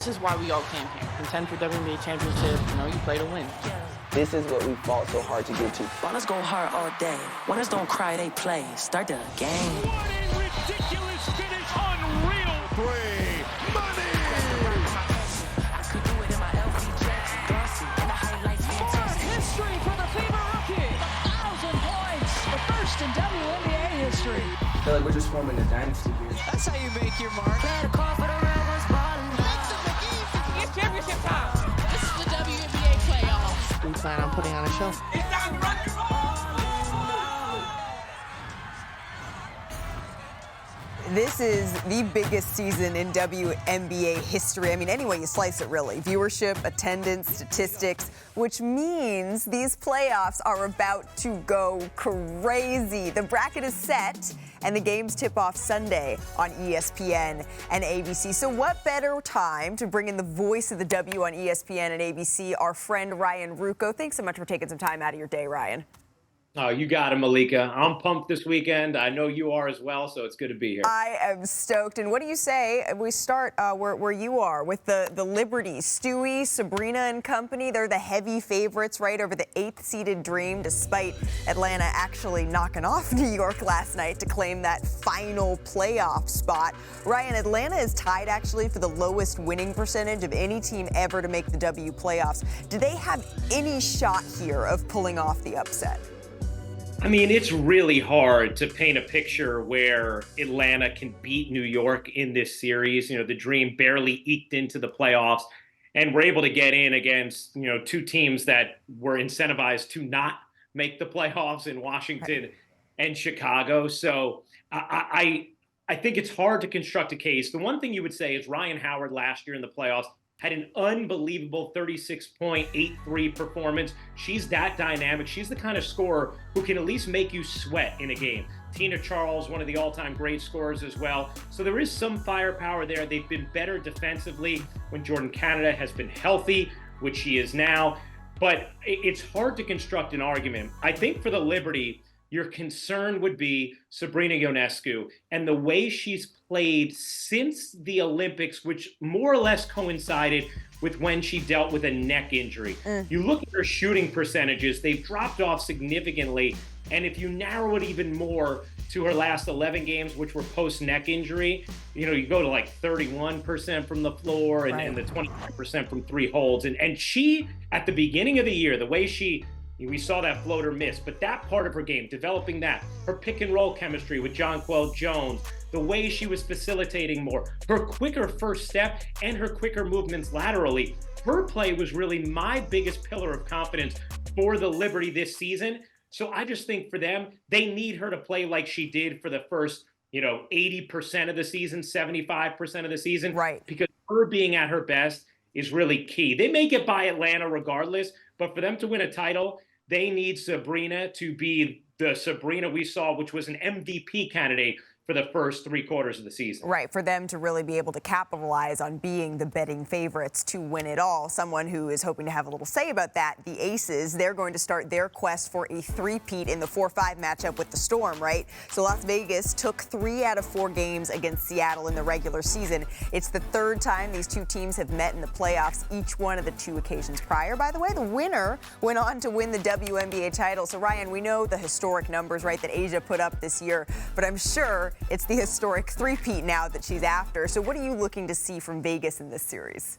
This is why we all came here. Contend for WNBA championship, you play to win. This is what we fought so hard to get to. Ballers go hard all day. Winners don't cry, they play. Start the game. What a ridiculous finish. Unreal. Free money. I could do it in my LV jets. Glossy. And the highlights fantastic. History for the female rookie. 1,000 points. The first in WNBA history. I feel like we're just forming a dynasty here. That's how you make your mark. Play the call for the real ones ballin'. It's championship time. This is the WNBA Playoffs. We plan on putting on a show. This is the biggest season in WNBA history. I mean, any way you slice it, really. Viewership, attendance, statistics, which means these playoffs are about to go crazy. The bracket is set, and the games tip off Sunday on ESPN and ABC. So what better time to bring in the voice of the W on ESPN and ABC, our friend Ryan Ruocco. Thanks so much for taking some time out of your day, Ryan. Oh, you got it, Malika. I'm pumped this weekend. I know you are as well, so it's good to be here. I am stoked. And what do you say we start where you are with the Liberties? Stewie, Sabrina and company, they're the heavy favorites, right, over the 8th-seeded Dream, despite Atlanta actually knocking off New York last night to claim that final playoff spot. Ryan, Atlanta is tied, actually, for the lowest winning percentage of any team ever to make the W playoffs. Do they have any shot here of pulling off the upset? I mean, it's really hard to paint a picture where Atlanta can beat New York in this series. The Dream barely eked into the playoffs and were able to get in against, two teams that were incentivized to not make the playoffs in Washington and Chicago. So I think it's hard to construct a case. The one thing you would say is Ryan Howard last year in the playoffs had an unbelievable 36.83 performance. She's that dynamic. She's the kind of scorer who can at least make you sweat in a game. Tina Charles, one of the all-time great scorers as well. So there is some firepower there. They've been better defensively when Jordan Canada has been healthy, which she is now. But it's hard to construct an argument. I think for the Liberty, your concern would be Sabrina Ionescu and the way she's played since the Olympics, which more or less coincided with when she dealt with a neck injury. You look at her shooting percentages, they've dropped off significantly. And if you narrow it even more to her last 11 games, which were post-neck injury, you go to like 31% from the floor and the 25% from three holds. And she, at the beginning of the year, the way we saw that floater miss, but that part of her game, developing that, her pick and roll chemistry with Jonquel Jones, the way she was facilitating more, her quicker first step and her quicker movements laterally, her play was really my biggest pillar of confidence for the Liberty this season. So I just think for them, they need her to play like she did for the first, 80% of the season, 75% of the season, right? Because her being at her best is really key. They may get by Atlanta regardless, but for them to win a title, they need Sabrina to be the Sabrina we saw, which was an MVP candidate for the first 3 quarters of the season. Right, for them to really be able to capitalize on being the betting favorites to win it all. Someone who is hoping to have a little say about that, the Aces, they're going to start their quest for a three-peat in the 4-5 matchup with the Storm, right? So Las Vegas took 3 out of 4 games against Seattle in the regular season. It's the 3rd time these two teams have met in the playoffs, each one of the 2 occasions prior. By the way, the winner went on to win the WNBA title. So, Ryan, we know the historic numbers, right, that Asia put up this year, but I'm sure it's the historic three-peat now that she's after. So what are you looking to see from Vegas in this series?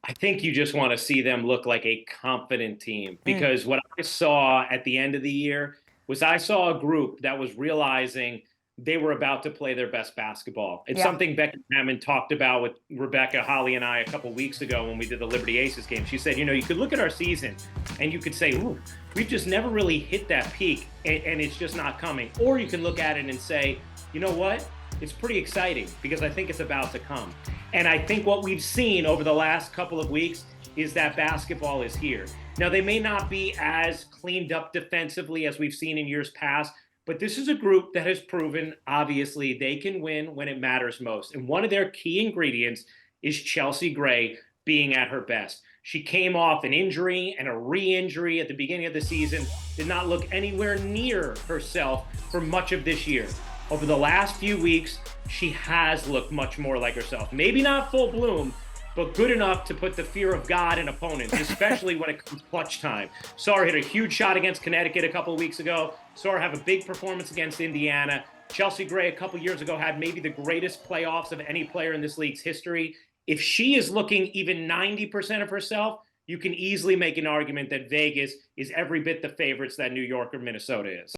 I think you just want to see them look like a confident team, because what I saw at the end of the year was I saw a group that was realizing they were about to play their best basketball. It's something Becky Hammond talked about with Rebecca, Holly, and I a couple weeks ago when we did the Liberty Aces game. She said, you could look at our season and you could say, ooh, we've just never really hit that peak and it's just not coming. Or you can look at it and say, you know what? It's pretty exciting because I think it's about to come. And I think what we've seen over the last couple of weeks is that basketball is here. Now, they may not be as cleaned up defensively as we've seen in years past, but this is a group that has proven, obviously, they can win when it matters most. And one of their key ingredients is Chelsea Gray being at her best. She came off an injury and a re-injury at the beginning of the season, did not look anywhere near herself for much of this year. Over the last few weeks, she has looked much more like herself. Maybe not full bloom, but good enough to put the fear of God in opponents, especially when it comes clutch time. Saw her hit a huge shot against Connecticut a couple of weeks ago. Saw her have a big performance against Indiana. Chelsea Gray a couple years ago had maybe the greatest playoffs of any player in this league's history. If she is looking even 90% of herself, you can easily make an argument that Vegas is every bit the favorites that New York or Minnesota is.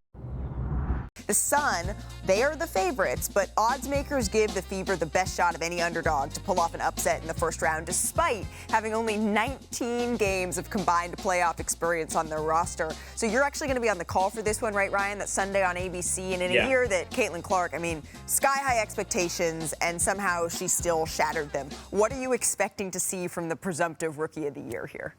The Sun, they are the favorites, but odds makers give the Fever the best shot of any underdog to pull off an upset in the first round, despite having only 19 games of combined playoff experience on their roster. So you're actually going to be on the call for this one, right, Ryan? That's Sunday on ABC. And in a year that Caitlin Clark, I mean, sky-high expectations, and somehow she still shattered them. What are you expecting to see from the presumptive Rookie of the Year here?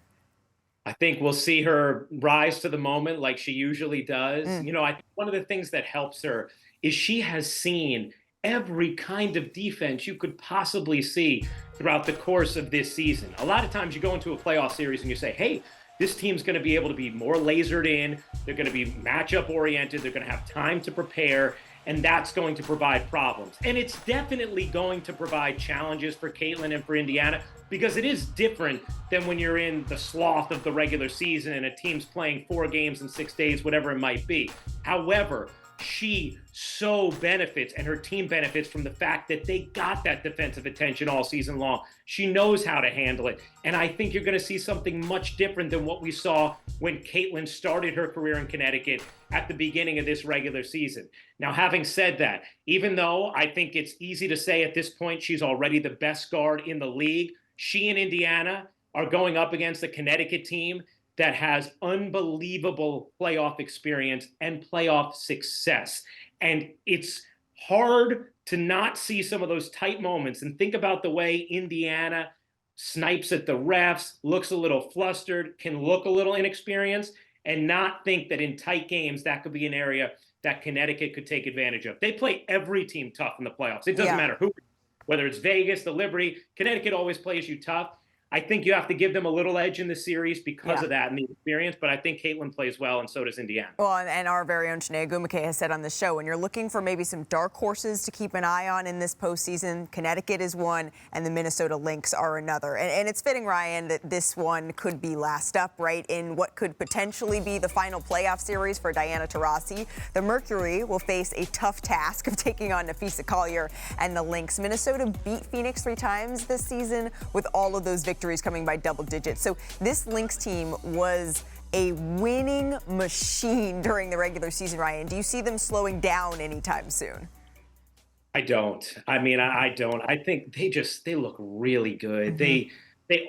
I think we'll see her rise to the moment like she usually does. You know, I think one of the things that helps her is she has seen every kind of defense you could possibly see throughout the course of this season. A lot of times you go into a playoff series and you say, hey, this team's going to be able to be more lasered in. They're going to be matchup oriented. They're going to have time to prepare. And that's going to provide problems. And it's definitely going to provide challenges for Caitlin and for Indiana, because it is different than when you're in the sloth of the regular season and a team's playing 4 games in 6 days, whatever it might be. However, she so benefits, and her team benefits, from the fact that they got that defensive attention all season long. She knows how to handle it. And I think you're going to see something much different than what we saw when Caitlin started her career in Connecticut at the beginning of this regular season. Now, having said that, even though I think it's easy to say at this point she's already the best guard in the league, she and Indiana are going up against a Connecticut team that has unbelievable playoff experience and playoff success. And it's hard to not see some of those tight moments and think about the way Indiana snipes at the refs, looks a little flustered, can look a little inexperienced, and not think that in tight games that could be an area that Connecticut could take advantage of. They play every team tough in the playoffs. It doesn't matter who, whether it's Vegas, the Liberty, Connecticut always plays you tough. I think you have to give them a little edge in the series because of that and the experience, but I think Caitlin plays well, and so does Indiana. Well, and our very own Shanae Agumake has said on the show, when you're looking for maybe some dark horses to keep an eye on in this postseason, Connecticut is one, and the Minnesota Lynx are another. And it's fitting, Ryan, that this one could be last up, right, in what could potentially be the final playoff series for Diana Taurasi. The Mercury will face a tough task of taking on Nafisa Collier and the Lynx. Minnesota beat Phoenix 3 times this season, with all of those victories coming by double digits. So this Lynx team was a winning machine during the regular season, Ryan. Do you see them slowing down anytime soon? I don't. I mean, I don't. I think they look really good. They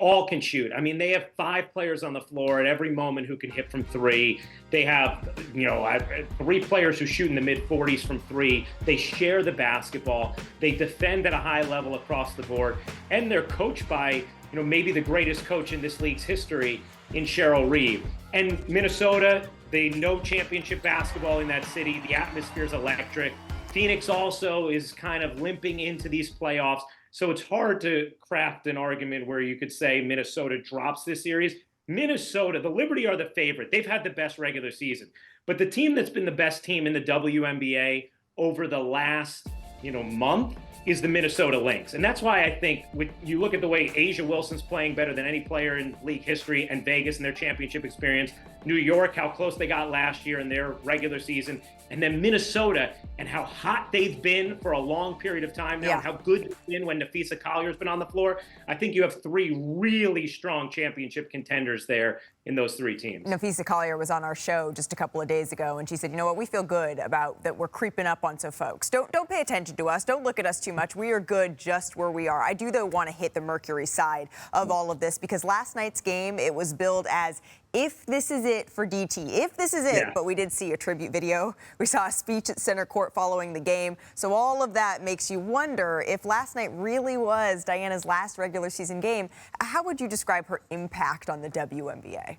all can shoot. I mean, they have 5 players on the floor at every moment who can hit from 3. They have, 3 players who shoot in the mid-40s from 3. They share the basketball. They defend at a high level across the board. And they're coached by, maybe the greatest coach in this league's history in Cheryl Reeve. And Minnesota, they know championship basketball in that city. The atmosphere is electric. Phoenix also is kind of limping into these playoffs. So it's hard to craft an argument where you could say Minnesota drops this series. Minnesota, the Liberty are the favorite. They've had the best regular season. But the team that's been the best team in the WNBA over the last, month is the Minnesota Lynx. And that's why I think when you look at the way Asia Wilson's playing better than any player in league history, and Vegas and their championship experience, New York, how close they got last year in their regular season, and then Minnesota and how hot they've been for a long period of time now, and how good they've been when Nafisa Collier's been on the floor. I think you have 3 really strong championship contenders there in those 3 teams. Nafisa Collier was on our show just a couple of days ago, and she said, you know what, we feel good about that we're creeping up on some folks. Don't pay attention to us. Don't look at us too much. We are good just where we are. I do, though, want to hit the Mercury side of all of this, because last night's game, it was billed as if this is it for DT, if this is it, but we did see a tribute video. We saw a speech at center court following the game. So all of that makes you wonder if last night really was Diana's last regular season game. How would you describe her impact on the WNBA?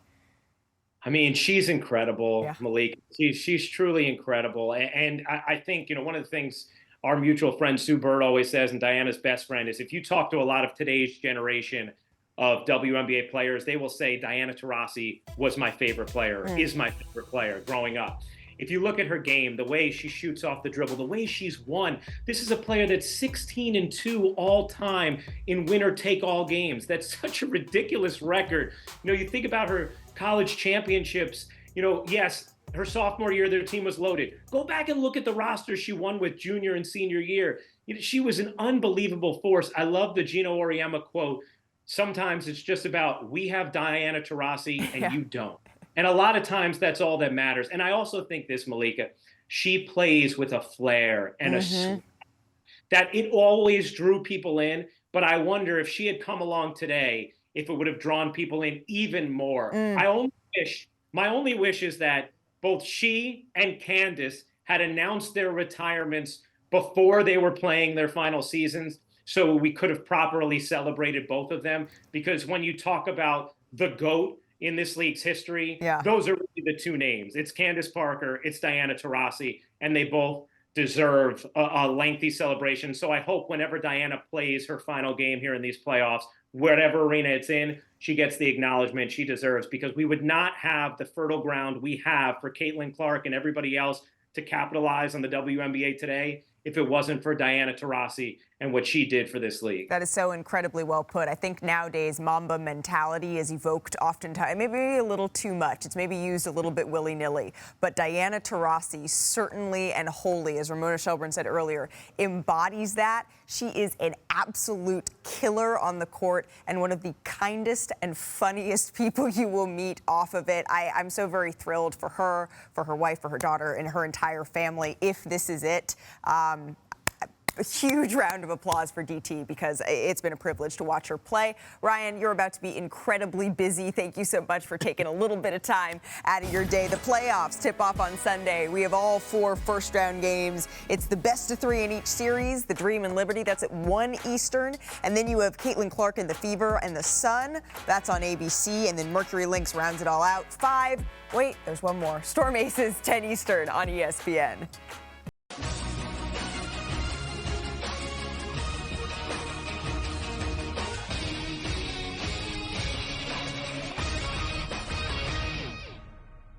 I mean, she's incredible, Malik. She's truly incredible. And I think, one of the things our mutual friend Sue Bird always says, and Diana's best friend, is if you talk to a lot of today's generation of WNBA players, they will say Diana Taurasi was my favorite player, is my favorite player growing up. if you look at her game, the way she shoots off the dribble, the way she's won, this is a player that's 16-2 all time in winner-take-all games. That's such a ridiculous record. You know, you think about her college championships, you know, yes, her sophomore year, their team was loaded. Go back and look at the roster she won with junior and senior year. You know, she was an unbelievable force. I love the Gino Auriemma quote. Sometimes it's just about, we have Diana Taurasi and you don't. And a lot of times that's all that matters. And I also think this, Malika, she plays with a flair and a swag that it always drew people in. But I wonder if she had come along today, if it would have drawn people in even more. My only wish is that both she and Candace had announced their retirements before they were playing their final seasons, so we could have properly celebrated both of them. Because when you talk about the GOAT in this league's history, those are really the two names. It's Candace Parker, it's Diana Taurasi, and they both deserve a lengthy celebration. So I hope whenever Diana plays her final game here in these playoffs, whatever arena it's in, she gets the acknowledgement she deserves, because we would not have the fertile ground we have for Caitlin Clark and everybody else to capitalize on the WNBA today if it wasn't for Diana Taurasi and what she did for this league. That is so incredibly well put. I think nowadays Mamba mentality is evoked oftentimes, maybe a little too much. It's maybe used a little bit willy-nilly. But Diana Taurasi certainly and wholly, as Ramona Shelburne said earlier, embodies that. She is an absolute killer on the court and one of the kindest and funniest people you will meet off of it. I'm so very thrilled for her wife, for her daughter, and her entire family, if this is it. A huge round of applause for DT, because it's been a privilege to watch her play. Ryan, you're about to be incredibly busy. Thank you so much for taking a little bit of time out of your day. The playoffs tip off on Sunday. We have all 4 first-round games. It's the best of 3 in each series. The Dream and Liberty, that's at 1 Eastern. And then you have Caitlin Clark and the Fever and the Sun. That's on ABC. And then Mercury Lynx rounds it all out. 5. Wait, there's one more. Storm Aces, 10 Eastern on ESPN.